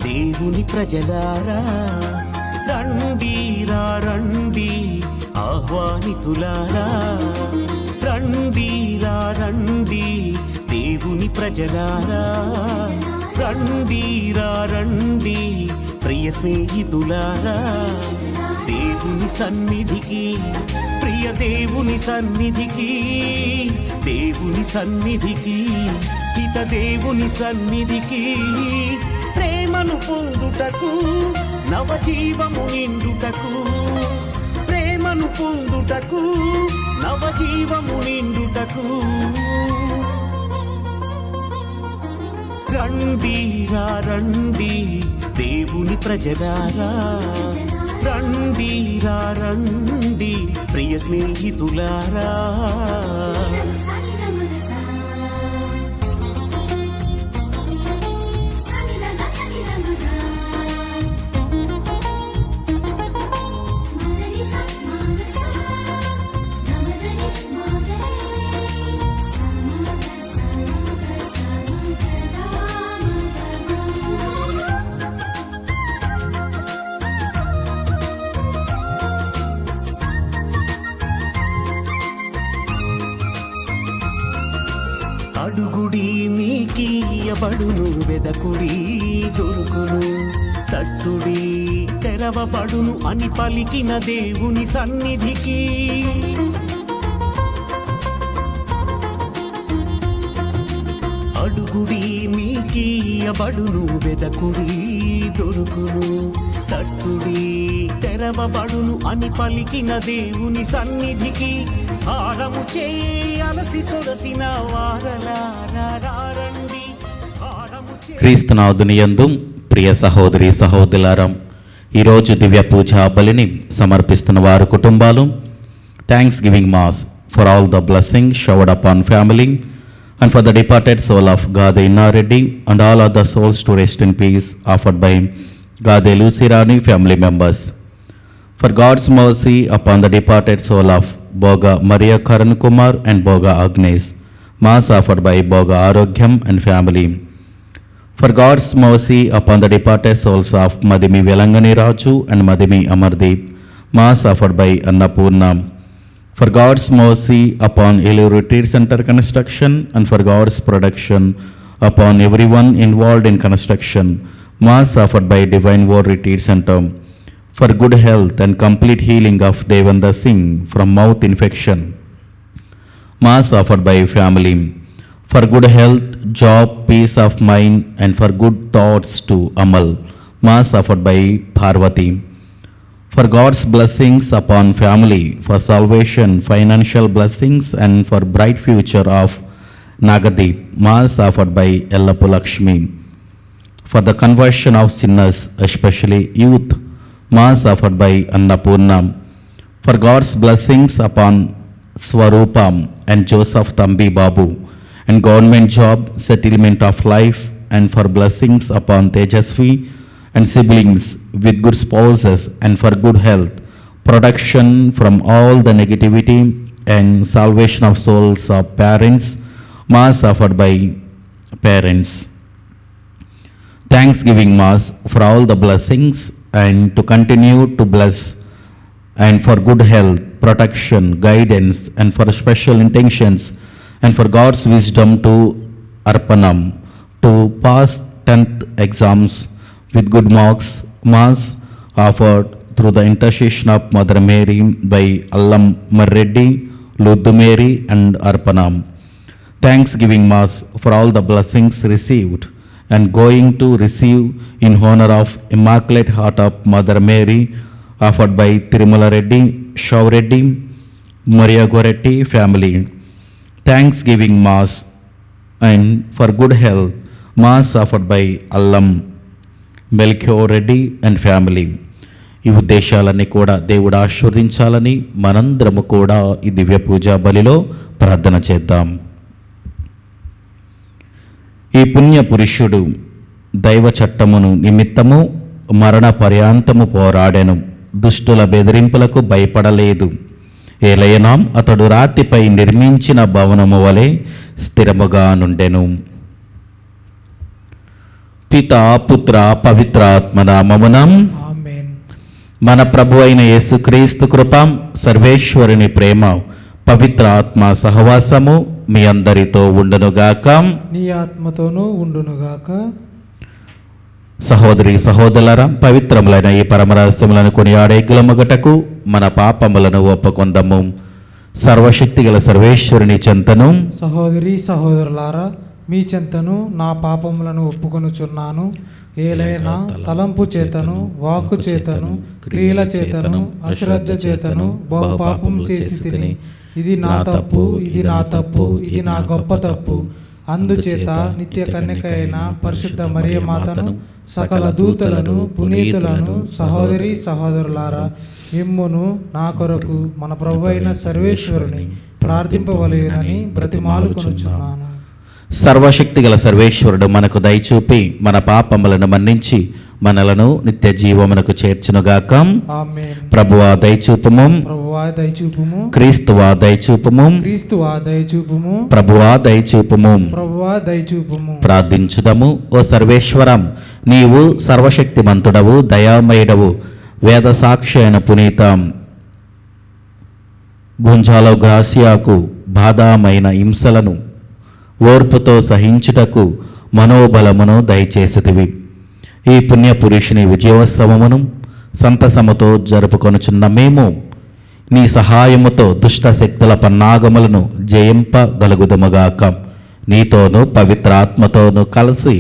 దేవుని ప్రజలారా, రండి రా రండి ఆహ్వానితులారా, రండి రా రండి దేవుని ప్రజలారా, రండి రా రండి ప్రియ స్నేహితులారా, దేవుని సన్నిధికి, ప్రియ దేవుని సన్నిధికి, దేవుని సన్నిధికి, హిత దేవుని సన్నిధికి, ప్రేమను పొందుటకు, నవజీవము నిండుటకు, ప్రేమను పొందుటకు, నవజీవము నిండుటకు, రండి రా రండి దేవుని ప్రజలారా, రండి రా రండి ప్రియ స్నేహితులారా. అడుగుడి మీకియబడును, వెదకుడి దొరుకును, తట్టుడి తెరవబడును అని పలికిన దేవుని సన్నిధికి, అడుగుడి మీకియబడును, వెదకుడి దొరుకును, తట్టుడి తెరవబడును అని పలికిన దేవుని సన్నిధికి, హారము చేయి అలసి సొలసిన వారలారండి. క్రీస్తునాథుని యందు ప్రియ సహోదరి సహోదరులారా, ఈరోజు దివ్య పూజా బలిని సమర్పిస్తున్న వారి కుటుంబాలు, thanks giving mass for all the blessing showered upon family and for the departed soul of Gade Innareddy and all other souls to rest in peace offered by Gade Lucirani family members. For God's mercy upon the departed soul of Boga Maria Karan Kumar and Boga Agnes, mass offered by Boga Arogyam and family. For God's mercy upon the departed souls of Madimi Velangani Raju and Madimi Amardeep, mass offered by Annapurna. For God's mercy upon Elur Retreat Center construction and for God's protection upon everyone involved in construction, mass offered by Divine Word Retreat Center. For good health and complete healing of Devendra Singh from mouth infection, mass offered by family. For good health, job, peace of mind and for good thoughts to Amal, mass offered by Parvati. For God's blessings upon family, for salvation, financial blessings and for bright future of Nagadeep, mass offered by Yellapu Lakshmi. For the conversion of sinners, especially youth, mass offered by Annapurna. For God's blessings upon Swarupam and Joseph Tambi Babu and government job, settlement of life and for blessings upon Tejasvi and siblings with good spouses and for good health, protection from all the negativity and salvation of souls of parents, mass offered by parents. Thanksgiving mass for all the blessings and to continue to bless and for good health, protection, guidance and for special intentions and for God's wisdom to Arpanam to pass 10th exams with good marks, mass offered through the intercession of Mother Mary by Allam Marreddy, Luddu Mary and Arpanam. Thanksgiving mass for all the blessings received and going to receive in honor of Immaculate Heart of Mother Mary offered by Tirumala Reddy, Shaw Reddy, Maria Goretti family. Thanksgiving mass and for good health, mass offered by Allam Melchior Reddy and family. ఈ ఉద్దేశాలన్నీ కూడా దేవుడు ఆశీర్వదించాలని మనందరము కూడా ఈ దివ్య పూజా బలిలో ప్రార్థన చేద్దాం. ఈ పుణ్య పురుషుడు దైవ చట్టమును నిమిత్తము మరణ పర్యాంతము పోరాడెను, దుష్టుల బెదిరింపులకు భయపడలేదు. ఏలయనాం అతడు రాతిపై నిర్మించిన భవనము వలె స్థిరముగా నుండెను. పితా పుత్ర పవిత్రాత్మ నామమునం. ఆమేన్. మన ప్రభు అయిన యేసుక్రీస్తు కృప, సర్వేశ్వరుని ప్రేమ, పవిత్ర ఆత్మ సహవాసము మీ అందరితో ఉండునుగాక. నీ ఆత్మతోనూ ఉండునుగాక. సహోదరి సహోదరులారా, పవిత్రములైన ఈ పరమరహస్యములను కొనియాడే గిలమగటకు మన పాపములను ఒప్పుకొందము. సర్వశక్తి గల సర్వేశ్వరుని చెంతను, సహోదరి సహోదరులారా, మీ చెంతను నా పాపములను ఒప్పుకొనుచున్నాను. ఏలైనా తలంపు చేతను, వాక్కు చేతను, క్రియల చేతను, అశ్రద్ధ చేతను బహుపాపం చేసి తిని, ఇది నా తప్పు, ఇది నా తప్పు, ఇది నా గొప్ప తప్పు. అందుచేత నిత్య కన్యక అయిన పరిశుద్ధ మరియ మాతను, సకల దూతలను, పునీతులను, సహోదరి సహోదరులారా, మిమ్మును నా కొరకు మన ప్రభు అయిన సర్వేశ్వరుని ప్రార్థింపవలెనని బ్రతిమాలుకొనుచున్నాను. సర్వశక్తి గల సర్వేశ్వరుడు మనకు దయచూపి మన పాపములను మన్నించి మనలను నిత్య జీవమునకు చేర్చునుగాక. ఆమేన్. ప్రభువా దయచూపుము, ప్రభువా దయచూపుము, క్రీస్తువా దయచూపుము, క్రీస్తువా దయచూపుము, ప్రభువా దయచూపుము. ప్రభువా దయచూపుము. ప్రార్థించుదము. ఓ సర్వేశ్వరం, నీవు సర్వశక్తిమంతుడవు, దయామయుడవు, వేద సాక్షి అయిన పునీత గుంజాలో గ్రాసియాకు బాధామైన హింసలను ఓర్పుతో సహించుటకు మనోబలమును దయచేసితివి. ఈ పుణ్యపురుషుని విజయోత్సవమును సంతసముతో జరుపుకొనుచున్న మేము నీ సహాయముతో దుష్ట శక్తుల పన్నాగములను జయింపగలుగుదముగాక. నీతోనూ పవిత్ర ఆత్మతోనూ కలిసి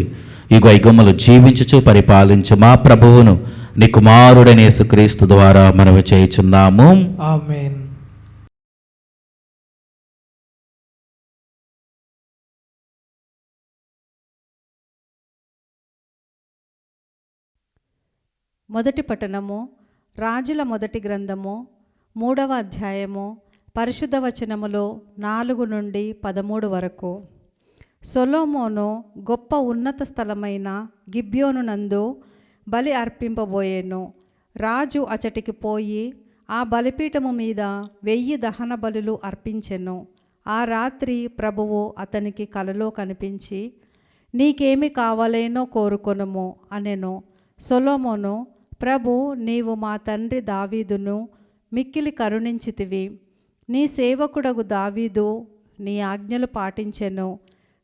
యుగయుగములు జీవించుచు పరిపాలించు మా ప్రభువును నీ కుమారుడైన యేసుక్రీస్తు ద్వారా మనవి చేయుచున్నాము. ఆమేన్. మొదటి పట్టణము రాజుల మొదటి గ్రంథము 3వ అధ్యాయము పరిశుద్ధ వచనములో 4 నుండి 13 వరకు. సొలొమోను గొప్ప ఉన్నత స్థలమైన గిబ్యోను నందు బలి అర్పింపబోయేను. రాజు అచటికి పోయి ఆ బలిపీఠము మీద 1000 దహన బలులు అర్పించెను. ఆ రాత్రి ప్రభువు అతనికి కలలో కనిపించి, నీకేమి కావాలేనో కోరుకొనుము అనెను. సొలొమోను, ప్రభు, నీవు మా తండ్రి దావీదును మిక్కిలి కరుణించితివి. నీ సేవకుడగు దావీదు నీ ఆజ్ఞలు పాటించెను,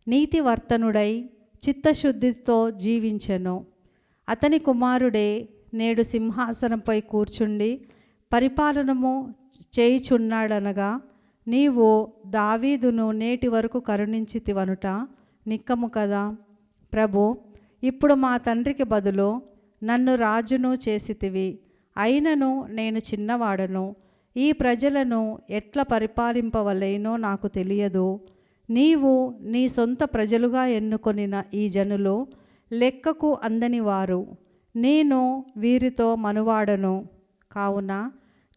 నీతివర్తనుడై చిత్తశుద్ధితో జీవించెను. అతని కుమారుడే నేడు సింహాసనంపై కూర్చుండి పరిపాలనము చేయుచున్నాడనగా, నీవు దావీదును నేటి వరకు కరుణించితివనుట నిక్కము కదా. ప్రభు, ఇప్పుడు మా తండ్రికి బదులు నన్ను రాజును చేసితివి. అయినను నేను చిన్నవాడను, ఈ ప్రజలను ఎట్లా పరిపాలింపవలేనో నాకు తెలియదు. నీవు నీ సొంత ప్రజలుగా ఎన్నుకొనిన ఈ జనులు లెక్కకు అందని వారు. నేను వీరితో మనువాడను. కావున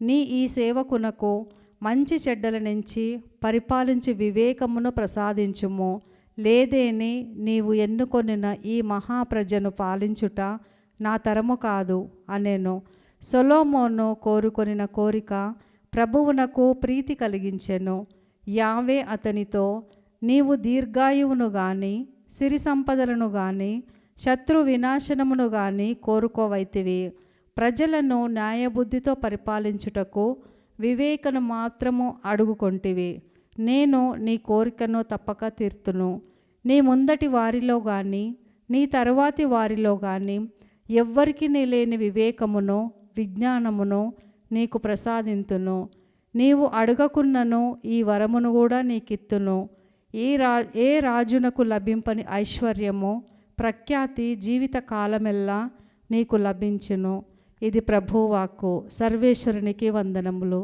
నీ ఈ సేవకునకు మంచి చెడ్డల నుంచి పరిపాలించి వివేకమును ప్రసాదించుము. లేదేని నీవు ఎన్నుకొనిన ఈ మహాప్రజను పాలించుట నా తరము కాదు అనెను. సొలొమోను కోరుకొనిన కోరిక ప్రభువునకు ప్రీతి కలిగించెను. యావే అతనితో, నీవు దీర్ఘాయువును గాని, సిరి సంపదలను గాని, శత్రు వినాశనమును గాని కోరుకోవైతివి. ప్రజలను న్యాయబుద్ధితో పరిపాలించుటకు వివేకను మాత్రము అడుగుకొంటివి. నేను నీ కోరికను తప్పక తీర్తును. నీ ముందటి వారిలో గాని, నీ తరువాతి వారిలో గాని ఎవ్వరికి లేని వివేకమును విజ్ఞానమును నీకు ప్రసాదింతును. నీవు అడగకున్నను ఈ వరమును కూడా నీకిత్తును. ఏ రాజునకు లభింపని ఐశ్వర్యము ప్రఖ్యాతి జీవిత కాలమెల్లా నీకు లభించును. ఇది ప్రభువాక్కు. సర్వేశ్వరునికి వందనములు.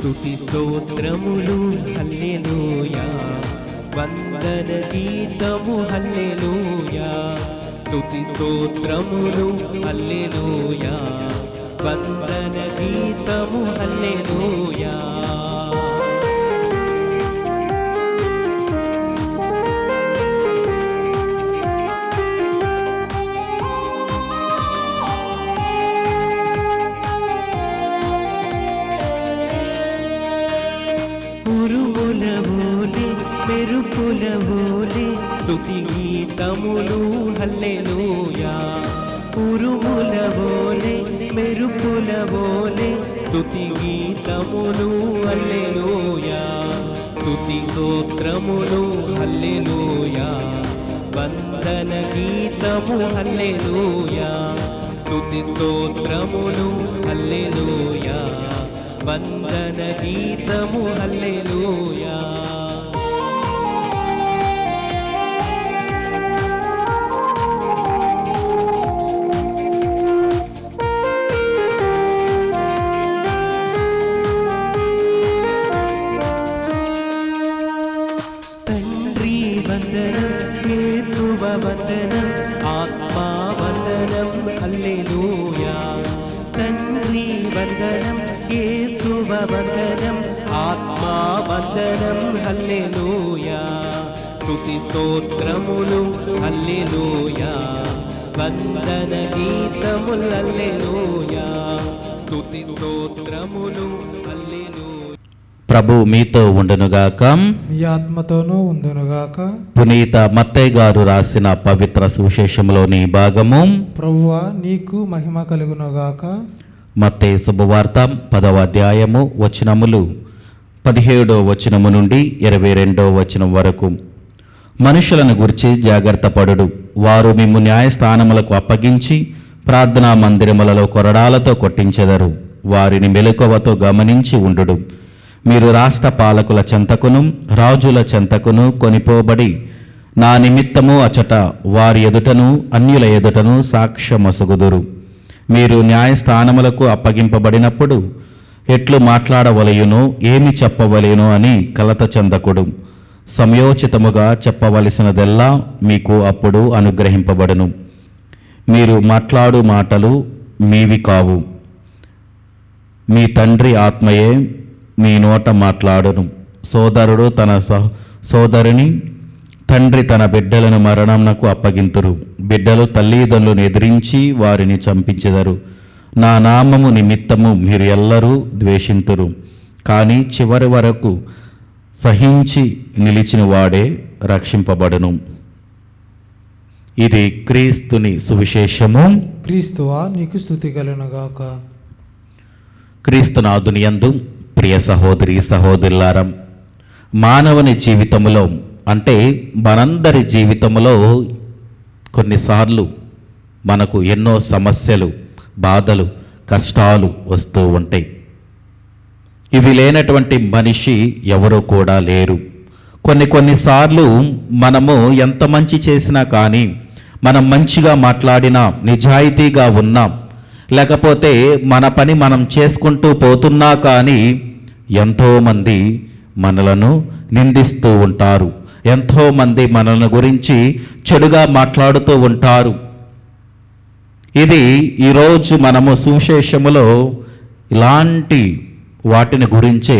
స్తుతి స్తోత్రములు హల్లెలూయా, వందన గీతము హల్లెలూయా. స్తుతి స్తోత్రములు హల్లెలూయా, వందన గీతము హల్లెలూయా. ఉరుములవోలే స్తుతి గీతములు హల్లెలూయా ఉరుములవోలే మెరుపులవోలే స్తుతి గీతములు హల్లెలూయా స్తుతి స్తోత్రములు హల్లెలూయా వందన గీతము హల్లెలూయా స్తుతి స్తోత్రములు హల్లెలూయా వందన గీతము హల్లెలూయా తండ్రి వందనం యేసువ వందనం ఆత్మా వందనం హల్లెలూయా తండ్రి వందనం యేసువ వందనం ఆత్మా వందనం హల్లెలూయా స్తుతి స్తోత్రములు హల్లెలూయా వందన గీతములు హల్లెలూయా స్తుతి స్తోత్రములు హల్లెలూయా. ప్రభు మీతో ఉండునుగాక. మీ ఆత్మతోనూ ఉందునుగాక. పునీత మత్తయ్య గారు రాసిన పవిత్ర సువిశేషంలోని భాగము. ప్రభువా నీకు మహిమ కలుగునుగాక. మత్తయి శుభవార్త 10వ అధ్యాయము వచనములు 17వ వచనము నుండి 22వ వచనం వరకు. మనుషులను గురించి జాగ్రత్త పడుడు. వారు మిమ్ము న్యాయస్థానములకు అప్పగించి ప్రార్థనా మందిరములలో కొరడాలతో కొట్టించెదరు. వారిని మెలకువతో గమనించి ఉండుడు. మీరు రాష్ట్ర పాలకుల చెంతకును రాజుల చెంతకును కొనిపోబడి నా నిమిత్తము అచట వారి ఎదుటను అన్యుల ఎదుటను సాక్ష్యమొసగుదురు. మీరు న్యాయస్థానములకు అప్పగింపబడినప్పుడు ఎట్లు మాట్లాడవలయునో ఏమి చెప్పవలేనో అని కలత చెందకుడు. సమయోచితముగా చెప్పవలసినదెల్లా మీకు అప్పుడు అనుగ్రహింపబడును. మీరు మాట్లాడు మాటలు మీవి కావు, మీ తండ్రి ఆత్మయే మీ నోట మాట్లాడును. సోదరుడు తన సోదరుని, తండ్రి తన బిడ్డలను మరణంనకు అప్పగింతురు. బిడ్డలు తల్లిదండ్రులను ఎదిరించి వారిని చంపించెదరు. నా నామము నిమిత్తము మీరు ఎల్లరూ ద్వేషింతురు. కానీ చివరి వరకు సహించి నిలిచిన వాడే రక్షింపబడును. ఇది క్రీస్తుని సువిశేషము. క్రీస్తువా నీకు స్తుతి కలుగునుగాక. క్రీస్తునాథుని యందు ప్రియ సహోదరి సహోదరులారా, మానవుని జీవితంలో అంటే మనందరి జీవితంలో కొన్నిసార్లు మనకు ఎన్నో సమస్యలు, బాధలు, కష్టాలు వస్తూ ఉంటాయి. ఇవి లేనటువంటి మనిషి ఎవరూ కూడా లేరు. కొన్నిసార్లు మనము ఎంత మంచి చేసినా కానీ, మనం మంచిగా మాట్లాడినా, నిజాయితీగా ఉన్నాం, లేకపోతే మన పని మనం చేసుకుంటూ పోతున్నా కానీ ఎంతోమంది మనలను నిందిస్తూ ఉంటారు. ఎంతోమంది మనల గురించి చెడుగా మాట్లాడుతూ ఉంటారు. ఇది ఈరోజు మనము సువిశేషములో ఇలాంటి వాటిని గురించే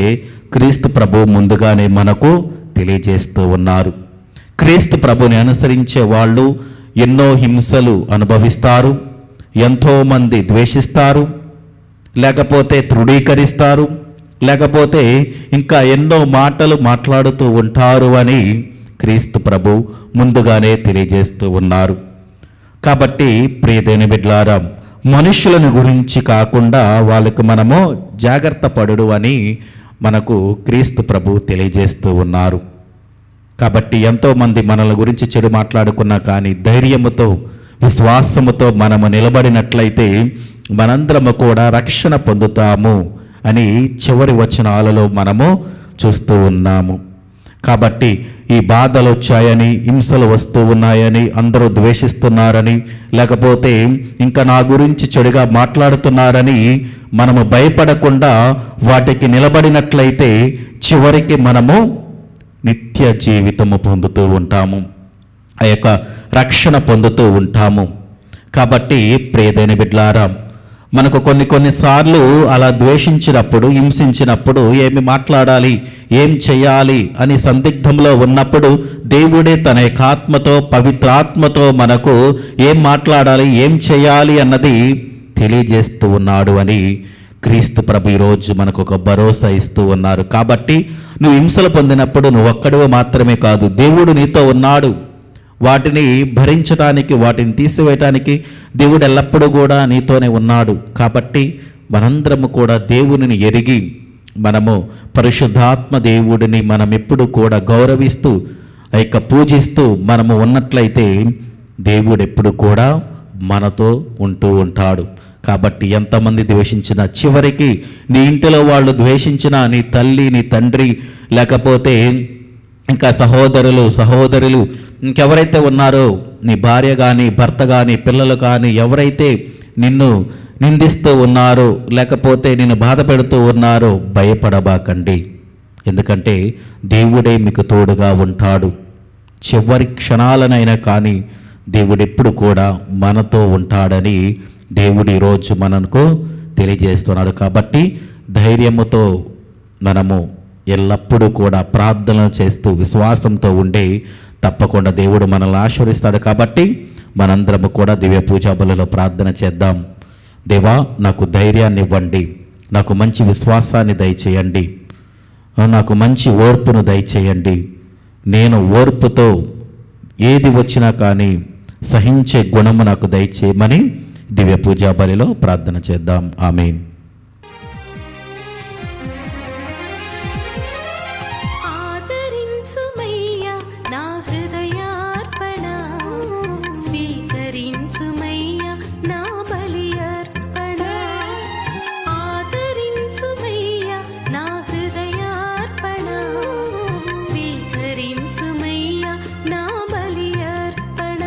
క్రీస్తు ప్రభు ముందుగానే మనకు తెలియజేస్తూ ఉన్నారు. క్రీస్తు ప్రభుని అనుసరించే వాళ్ళు ఎన్నో హింసలు అనుభవిస్తారు, ఎంతోమంది ద్వేషిస్తారు, లేకపోతే తృణీకరిస్తారు, లేకపోతే ఇంకా ఎన్నో మాటలు మాట్లాడుతూ ఉంటారు అని క్రీస్తు ప్రభు ముందుగానే తెలియజేస్తూ ఉన్నారు. కాబట్టి ప్రియదేని బిడ్డలారా, మనుషులను గురించి కాకుండా వాళ్ళకు మనము జాగ్రత్త పడుడు అని మనకు క్రీస్తు ప్రభు తెలియజేస్తూ ఉన్నారు. కాబట్టి ఎంతోమంది మనల గురించి చెడు మాట్లాడుకున్నా కానీ ధైర్యముతో, విశ్వాసముతో మనము నిలబడినట్లయితే మనందరము కూడా రక్షణ పొందుతాము అని చివరి వచనాలలో మనము చూస్తూ ఉన్నాము. కాబట్టి ఈ బాధలు వచ్చాయని, హింసలు వస్తూ ఉన్నాయని, అందరూ ద్వేషిస్తున్నారని, లేకపోతే ఇంకా నా గురించి చెడుగా మాట్లాడుతున్నారని మనము భయపడకుండా వాటికి నిలబడినట్లయితే చివరికి మనము నిత్య జీవితము పొందుతూ ఉంటాము, ఆ యొక్క రక్షణ పొందుతూ ఉంటాము. కాబట్టి ప్రియదైన బిడ్డలారా, మనకు కొన్నిసార్లు అలా ద్వేషించినప్పుడు, హింసించినప్పుడు ఏమి మాట్లాడాలి, ఏం చేయాలి అని సందిగ్ధంలో ఉన్నప్పుడు దేవుడే తన యొక్క ఆత్మతో, పవిత్రాత్మతో మనకు ఏం మాట్లాడాలి, ఏం చేయాలి అన్నది తెలియజేస్తూ ఉన్నాడు అని క్రీస్తు ప్రభు ఈరోజు మనకు ఒక భరోసా ఇస్తూ ఉన్నారు. కాబట్టి నువ్వు హింసలు పొందినప్పుడు నువ్వు ఒక్కడివి మాత్రమే కాదు, దేవుడు నీతో ఉన్నాడు. వాటిని భరించడానికి, వాటిని తీసివేయటానికి దేవుడు ఎల్లప్పుడూ కూడా నీతోనే ఉన్నాడు. కాబట్టి మనందరము కూడా దేవునిని ఎరిగి మనము పరిశుద్ధాత్మ దేవుడిని మనం ఎప్పుడు కూడా గౌరవిస్తూ పూజిస్తూ మనము ఉన్నట్లయితే దేవుడు ఎప్పుడు కూడా మనతో ఉంటూ ఉంటాడు. కాబట్టి ఎంతమంది ద్వేషించినా, చివరికి నీ ఇంటిలో వాళ్ళు ద్వేషించినా, నీ తల్లి, నీ తండ్రి, లేకపోతే ఇంకా సహోదరులు ఇంకెవరైతే ఉన్నారో, నీ భార్య కానీ, భర్త కానీ, పిల్లలు కానీ, ఎవరైతే నిన్ను నిందిస్తూ ఉన్నారో, లేకపోతే నిన్ను బాధ పెడుతూ ఉన్నారో, భయపడబాకండి. ఎందుకంటే దేవుడే మీకు తోడుగా ఉంటాడు. చివరి క్షణాలనైనా కానీ దేవుడు ఎప్పుడు కూడా మనతో ఉంటాడని దేవుడు ఈరోజు మనకు తెలియజేస్తున్నాడు. కాబట్టి ధైర్యముతో మనము ఎల్లప్పుడూ కూడా ప్రార్థనలు చేస్తూ విశ్వాసంతో ఉండి తప్పకుండా దేవుడు మనల్ని ఆశీర్వదిస్తాడు. కాబట్టి మనందరము కూడా దివ్య పూజా బలిలో ప్రార్థన చేద్దాం. దేవా, నాకు ధైర్యాన్ని ఇవ్వండి, నాకు మంచి విశ్వాసాన్ని దయచేయండి, నాకు మంచి ఓర్పును దయచేయండి. నేను ఓర్పుతో ఏది వచ్చినా కానీ సహించే గుణము నాకు దయచేయమని దివ్య పూజా బలిలో ప్రార్థన చేద్దాం. ఆమేన్. ఆదరించుమయ్యా నా హృదయార్పణ, స్వీకరించుమయ్యా నా బలి అర్పణ. ఆదరించుమయ్యా నా హృదయార్పణ, స్వీకరించుమయ్యా నా బలి అర్పణ.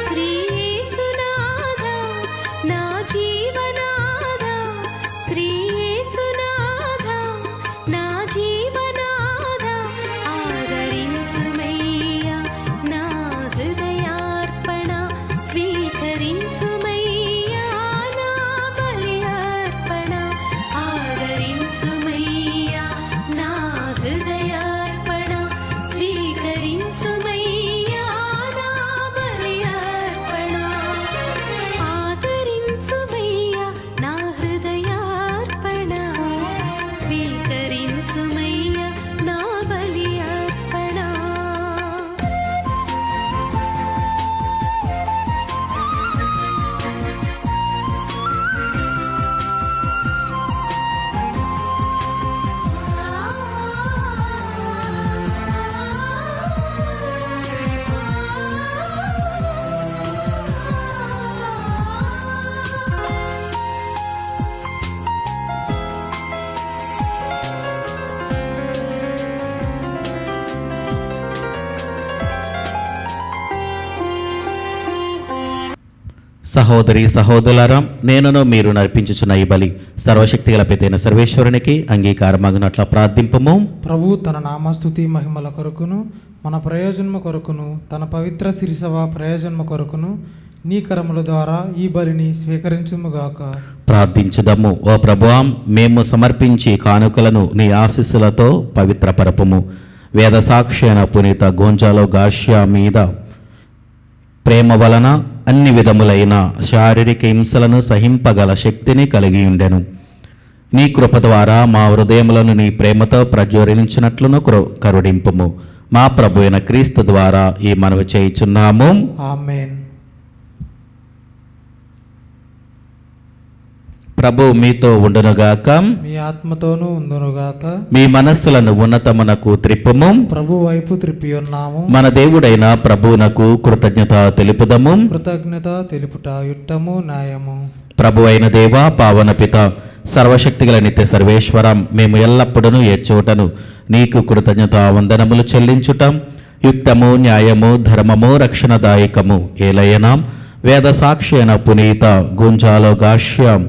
శ్రీ యేసునాథా నా జీవనాథా, శ్రీ యేసునాథా నా జీవనాథా, ఆదరించుమయ్యా నా హృదయార్పణ, స్వీకరించుమయ్యా నా బలి అర్పణ. ఆదరించుమయ్యా నా హృదయార్పణ, స్వీకరించుమయ్యా నా బలి అర్పణ. ఆదరించుమయ్యా నా హృదయార్పణ, స్వీకరించుమయ్యా నా బలి అర్పణ. సహోదరి సహోదరులారా, నేనును మీరు నడిపించుచున్న ఈ బలి సర్వశక్తి గల పితైన సర్వేశ్వరునికి అంగీకారమగునట్ల ప్రార్థింపము. ప్రభు తన నామస్తుతి మహిమల కొరకును మన ప్రయోజనము కొరకును తన పవిత్ర శిరిసభ ప్రయోజనము కొరకును నీ కరముల ద్వారా ఈ బలిని స్వీకరించుముగాక. ప్రార్థించుదము. ఓ ప్రభువా, మేము సమర్పించి కానుకలను నీ ఆశీస్సులతో పవిత్రపరపుము. వేద సాక్షి అయిన పునీత గోంజాలో గార్షియా మీద ప్రేమ వలన అన్ని విధములైన శారీరక హింసలను సహింపగల శక్తిని కలిగి ఉండెను. నీ కృప ద్వారా మా హృదయములను నీ ప్రేమతో ప్రజ్వలించినట్లును కరుణింపుము. మా ప్రభు అయిన క్రీస్తు ద్వారా ఈ మనవి చేయుచున్నాము. ఆమేన్. ప్రభు మీతో ఉండునుగాక, మీ ఆత్మతోనూ ఉందునుగాక. మీ మనస్సులను ఉన్నతమునకు త్రిప్పుము. ప్రభు వైపు త్రిప్పి ఉన్నాము. మన దేవుడైన ప్రభువునకు కృతజ్ఞత తెలుపుదము. కృతజ్ఞత తెలుపుట యుట్టము న్యాయము. ప్రభు అయిన దేవ, పావన పిత, సర్వశక్తిగల నిత్య సర్వేశ్వరం, మేము ఎల్లప్పుడూ ఏ చోటను నీకు కృతజ్ఞత వందనములు చెల్లించుట యుక్తము, న్యాయము, ధర్మము, రక్షణదాయకము. ఏలయనా వేద సాక్షి అయిన పునీత గుంజాలో గాష్యం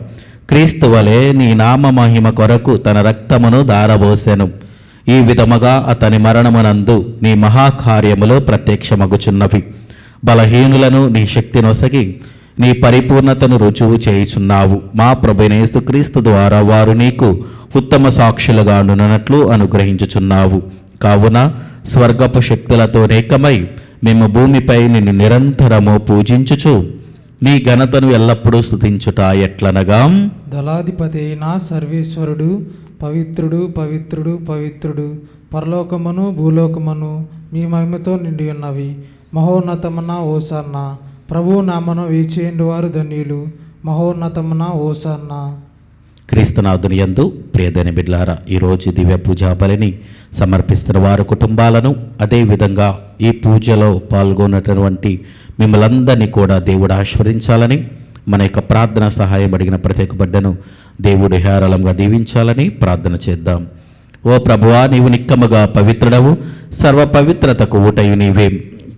క్రీస్తు వలె నీ నామ మహిమ కొరకు తన రక్తమును దారబోసెను. ఈ విధముగా అతని మరణమునందు నీ మహాకార్యములు ప్రత్యక్షమగుచున్నవి. బలహీనులను నీ శక్తి నొసగి నీ పరిపూర్ణతను రుజువు చేయుచున్నావు. మా ప్రభువైన యేసుక్రీస్తు ద్వారా వారు నీకు ఉత్తమ సాక్షులుగా నుండునట్లు అనుగ్రహించుచున్నావు. కావున స్వర్గపు శక్తులతో ఏకమై మేము భూమిపై నిన్ను నిరంతరము పూజించుచు నీ ఘనతను ఎల్లప్పుడూ స్తుతించుట ఎట్లనగా, దళాధిపతి అయిన సర్వేశ్వరుడు పవిత్రుడు పవిత్రుడు పవిత్రుడు, పరలోకమును భూలోకమును మీ మహిమతో నిండి ఉన్నవి. మహోన్నతమున ఓసన్న, ప్రభు నామన వేచేయండి వారు ధన్యులు. మహోన్నతమున ఓసన్న. క్రీస్తునాథుని యందు ప్రియమైన బిడ్డలారా, ఈరోజు దివ్య పూజా బలిని సమర్పిస్తున్న వారి కుటుంబాలను, అదేవిధంగా ఈ పూజలో పాల్గొన్నటువంటి మిమ్మల్ందరినీ కూడా దేవుడు ఆశీర్వదించాలని, మన యొక్క ప్రార్థన సహాయం అడిగిన ప్రత్యేక బిడ్డను దేవుడు హేరాళంగా దీవించాలని ప్రార్థన చేద్దాం. ఓ ప్రభువా, నీవు నిక్కముగా పవిత్రుడవు, సర్వ పవిత్రతకు ఊటయు నీవే.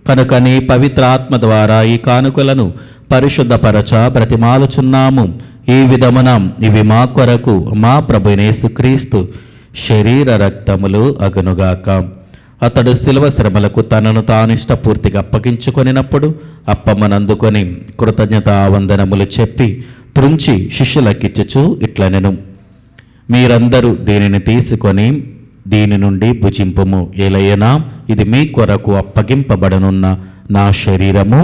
కనుక నీ పవిత్ర ఆత్మ ద్వారా ఈ కానుకలను పరిశుద్ధపరచ బ్రతిమాలుచున్నాము. ఈ విధమున ఇవి మా కొరకు మా ప్రభు యేసుక్రీస్తు శరీర రక్తములు అగునుగాక. అతడు శిలువ శ్రమలకు తనను తాను ఇష్టపూర్తిగా అప్పగించుకొనినప్పుడు అప్పమ్మనందుకొని కృతజ్ఞతావందనములు చెప్పి త్రుంచి శిష్యులకిచ్చుచు ఇట్లనెను, మీరందరూ దీనిని తీసుకొని దీని నుండి భుజింపుము. ఏలయనా ఇది మీ కొరకు అప్పగింపబడనున్న నా శరీరము.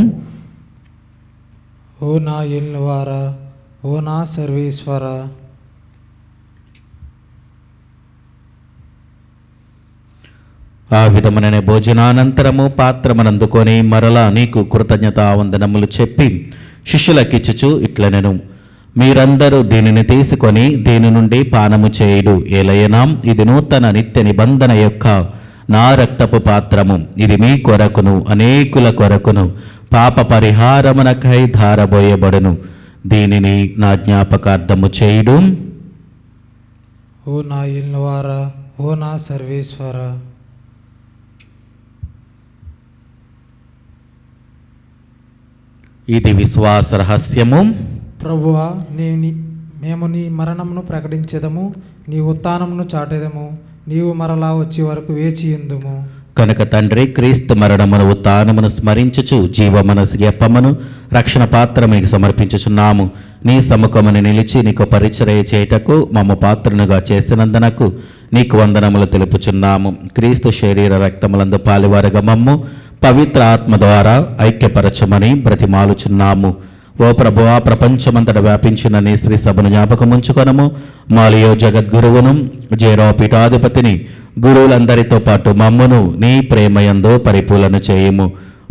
ఓ నా ఎన్నువారా, ఓ నా సర్వేశ్వర. ఆ విధముననే భోజనానంతరము పాత్రమనందుకొని మరలా నీకు కృతజ్ఞతావందనములు చెప్పి శిష్యులకిచ్చుచు ఇట్లనెను, మీరందరూ దీనిని తీసుకొని దీని నుండి పానము చేయుడు. ఏలయనాం ఇది నూతన నిత్య నిబంధన యొక్క నా రక్తపు పాత్రము. ఇది మీ కొరకును అనేకుల కొరకును పాప పరిహారమునకై ధారబోయబడును. దీనిని నా జ్ఞాపకార్థము చేయుడు. ఓ నా ఎన్నువారా, ఓ నా సర్వేశ్వర. ఇది విశ్వాస రహస్యము. ప్రభువా, మేము నీ మరణమును ప్రకటించెదము, నీ ఉత్థానమును చాటెదము. నీవు మరలా వచ్చే వరకు వేచి ఉందుము. కనుక తండ్రి, క్రీస్తు మరణమును ఉత్థానమును స్మరించుచు జీవ మనసు అప్పమును రక్షణ పాత్రమునికి సమర్పించుచున్నాము. నీ సముఖమును నిలిచి నీకు పరిచర్య చేయుటకు మమ్మ పాత్రనుగా చేసినందునకు నీకు వందనములు తెలుపుచున్నాము. క్రీస్తు శరీర రక్తములందు పాలివారగా మమ్ము పవిత్ర ఆత్మ ద్వారా ఐక్యపరచమని బ్రతిమాలుచున్నాము. ఓ ప్రభువా, ప్రపంచమంతట వ్యాపించిన నీ శ్రీ సభను జ్ఞాపకముంచుకొనము. మాలియో జగద్గురువును జేరో పీఠాధిపతిని గురువులందరితో పాటు మమ్మును నీ ప్రేమయందు పరిపూర్ణ చేయుము.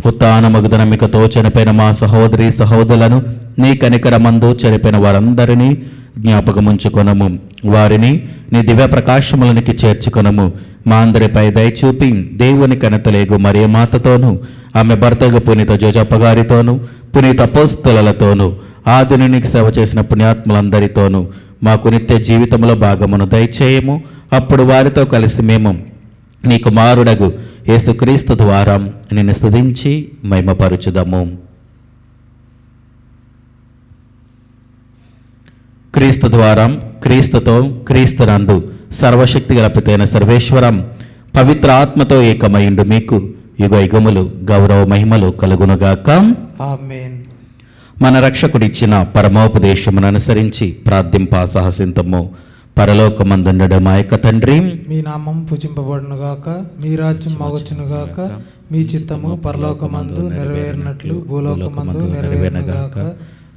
ఉత్థానమగు నమ్మికతో చనిపోయిన మా సహోదరి సహోదరులను నీ కనికరమందు చనిపోయిన వారందరినీ జ్ఞాపకముంచుకొనము. వారిని నీ దివ్య ప్రకాశములనికి చేర్చుకొనము. మా అందరిపై దయచూపి దేవుని కనతలేగు మరియ మాతతోనూ ఆమె భర్తగా పునీత జోజప్ప గారితోనూ పునీత అపోస్తలులతోనూ ఆదినునికి సేవ చేసిన పుణ్యాత్ములందరితోనూ మాకు నిత్య జీవితంలో భాగమును దయచేయము. అప్పుడు వారితో కలిసి మేము నీ కుమారుడగు యేసుక్రీస్తు ద్వారా నిన్ను స్తుతించి మహిమపరచుదము. క్రీస్తు ద్వారా, క్రీస్తుతో, క్రీస్తునందు సర్వశక్తి గలపితైన సర్వేశ్వరం పవిత్ర ఆత్మతో ఏకమైండు మీకు యుగ యుగములు గౌరవ మహిమలు కలుగునుగాక. ఆమేన్. మన రక్షకుడిచ్చిన పరమోపదేశమును అనుసరించి ప్రార్థింప సాహసింతము. పరలోకమందుండడు మా యొక్క తండ్రి, మీ నామం పూజింపబడునుగాక, మీ రాజ్యం మగొచ్చునుగాక, మీ చిత్తము పరలోకమందు నెరవేరినట్లు భూలోకమందు నెరవేరునుగాక.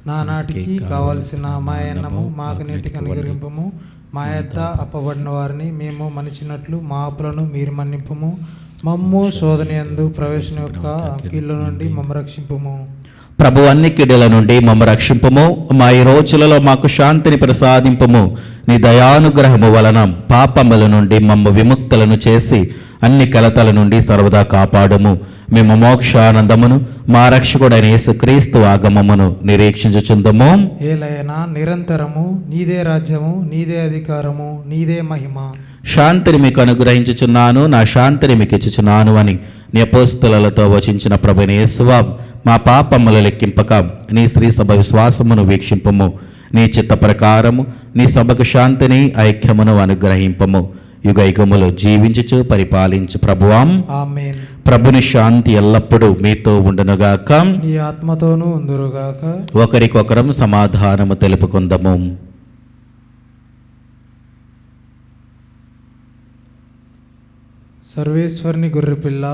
నానాటికి కావలసిన మా అన్నము మాకు నేటికి అనుగ్రహింపము. మా యొద్ద అప్పబడిన వారిని మేము మన్నించినట్లు మా అప్పులను మీరు మన్నింపుము. మమ్ము శోధన యందు ప్రవేశం యొక్క కీళ్ళ నుండి మమ్మ రక్షింపుము. ప్రభు అన్ని కీడుల నుండి మమ్మ రక్షింపుము. మా ఈ రోజులలో మాకు శాంతిని ప్రసాదింపుము. నీ దయానుగ్రహము వలన పాపముల నుండి మమ్మ విముక్తులను చేసి అన్ని కలతల నుండి సర్వదా కాపాడుము. మేము మోక్షానందమును మా రక్షకుడైన యేసుక్రీస్తు ఆగమమును నిరీక్షించుచుందము. ఏలైనా నిరంతరము నీదే రాజ్యము, నీదే అధికారము, నీదే మహిమ. శాంతిని మీకు అనుగ్రహించుచున్నాను, నా శాంతిని మీకు ఇచ్చుచున్నాను అని నీ అపోస్తలులతో వచించిన ప్రభువైన యేసువా, మా పాపములు లెక్కింపక నీ శ్రీ సభ విశ్వాసమును వీక్షింపము. నీ చిత్త ప్రకారము నీ సభకు శాంతిని ఐక్యమును అనుగ్రహింపము. యుగ యుగములు జీవించుచు పరిపాలించు ప్రభువాం. ఆమేన్. ప్రభుని శాంతి ఎల్లప్పుడూ మీతో ఉండునుగాక. నీ ఆత్మతోనూ ఉందురుగాక. ఒకరికొకరం సమాధానము తెలుపుకుందము. సర్వేశ్వరుని గొర్రెపిల్ల,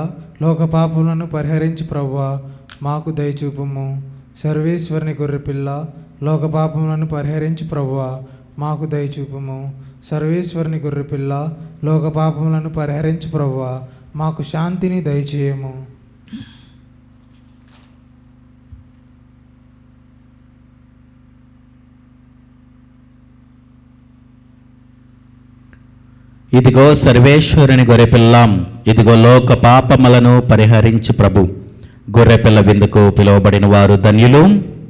లోక పాపములను పరిహరించి ప్రభువా మాకు దయచూపుము. సర్వేశ్వరుని గొర్రెపిల్ల, లోక పాపములను పరిహరించి ప్రభువా మాకు దయచూపుము. సర్వేశ్వరుని గొర్రెపిల్ల, లోక పాపములను పరిహరించు ప్రభువా, మాకు శాంతిని దయచేయము. ఇదిగో సర్వేశ్వరుని గొర్రెపిల్లాం, ఇదిగో లోక పాపములను పరిహరించు ప్రభు. గొర్రెపిల్ల విందుకు పిలువబడిన వారు ధన్యులు.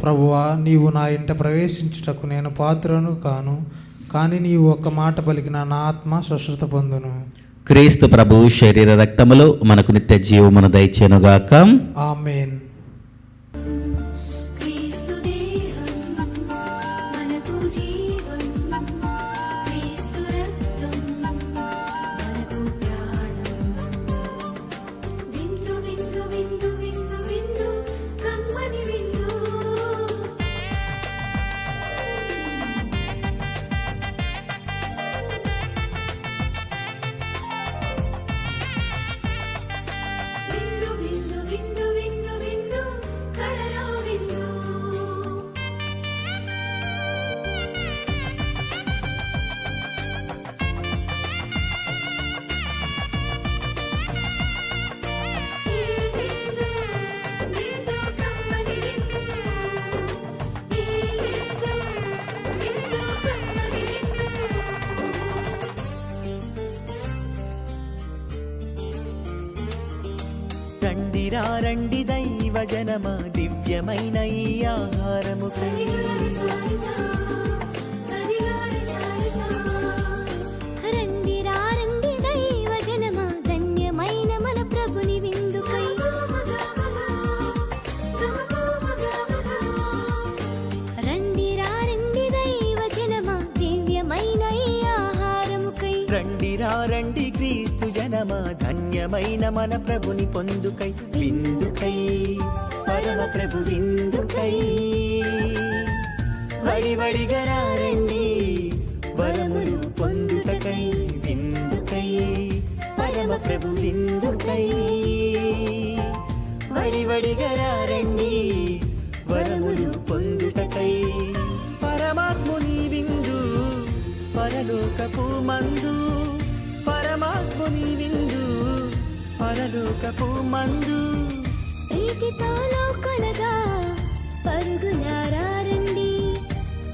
ప్రభువా, నీవు నా ఇంట ప్రవేశించుటకు నేను పాత్రను కాను, కానీ నీవు ఒక్క మాట పలికిన నా ఆత్మ స్వస్థత పొందును. క్రీస్తు ప్రభు శరీర రక్తములు మనకు నిత్య జీవమును దయచేనుగాక. ఆమేన్. క్రీస్తు దేహం మనకు జీవం, క్రీస్తు రక్తం మనకు ప్రాణం. విందు విందు విందు విందు విందు కమ్మని విందు. విందు విందు విందు విందు విందు కడలో విందు. ఈ విందు విందు కమ్మని విందు. ఈ విందు విందు కమ్మని విందు. రండిరా రండి దైవ జనమా, దివ్యమైన ఈ ఆహారము రండి రండి దైవ జనమా, ధన్యమైన మన ప్రభుని విందుకై. రండి రండి దైవ జనమా, దివ్యమైన ఈ ఆహారముకై. రండిరా రండి క్రీస్తు జనమా, ధన్యమైన మన ప్రభుని పొందుకై. విందుకై పరమ ప్రభు విందుకై. వడివడిగా రండి వరములు పొందుటకై. విందుకై పరమ ప్రభు విందుకై. వడివడిగా రండి వరములు పొందుటకై. పరమాత్ముని విందు పరలోకపు మందు. పరమాత్ముని విందు పరలోకపు మందు. ప్రీతితో లోకొనగా పరుగునారండి.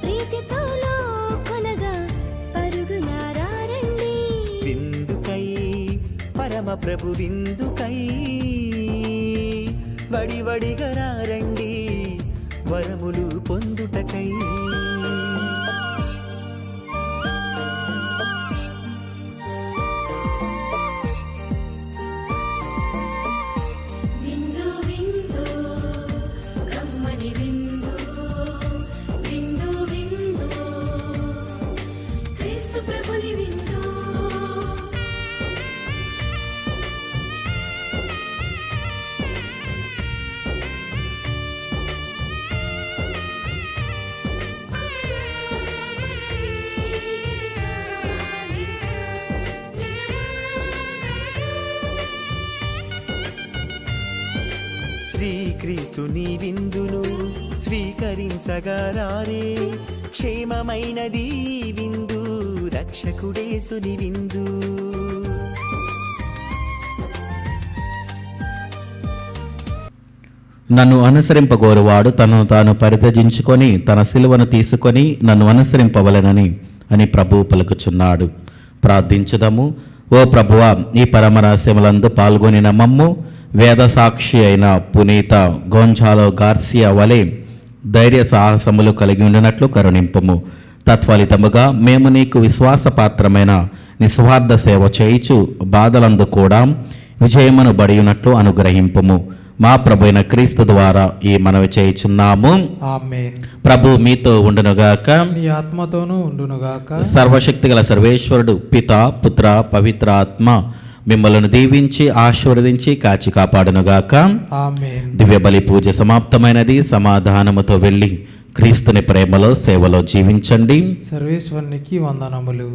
ప్రీతితో లోకొనగా పరుగునారండి. విందుకై పరమ ప్రభు విందుకై. వడివడిగా రండి వరములు పొందుటకై. విందు విందు కమ్మని విందు. విందు విందు క్రీస్తు ప్రభుని విందు. శ్రీక్రీస్తుని విందును స్వీకరించగరారే. క్షేమమైనది ఈ విందు, రక్షకుడేసుని విందు. నన్ను అనుసరింపగోరువాడు తనను తాను పరిత్యజించుకొని తన సిలువను తీసుకొని నన్ను అనుసరింపవలెనని అని ప్రభు పలుకుచున్నాడు. ప్రార్థించుదము. ఓ ప్రభువా, ఈ పరమరహస్యములందు పాల్గొనిన మమ్ము వేద సాక్షి అయిన పునీత గోంజాలో గార్సియా వలె ధైర్య సాహసములు కలిగి ఉండినట్లు కరుణింపుము. తత్ఫలితముగా మేము నీకు విశ్వాసపాత్రమైన నిస్వార్థ సేవ చేయుచు బాధలందు కూడా విజయమును బడియునట్లు అనుగ్రహింపుము. మా ప్రభు అయిన క్రీస్తు ద్వారా ఈ మనవి చేయుచున్నాము. ఆమేన్. ప్రభు మీతో ఉండునుగాక. నీ ఆత్మతోనూ ఉండునుగాక. సర్వశక్తిగల సర్వేశ్వరుడు పిత పుత్ర పవిత్ర ఆత్మ మిమ్మల్ని దీవించి ఆశీర్వదించి కాచి కాపాడునుగాక. ఆమేన్. దివ్య బలి పూజ సమాప్తమైనది. సమాధానముతో వెళ్ళి క్రీస్తుని ప్రేమలో సేవలో జీవించండి. సర్వేశ్వరునికి వందనములు.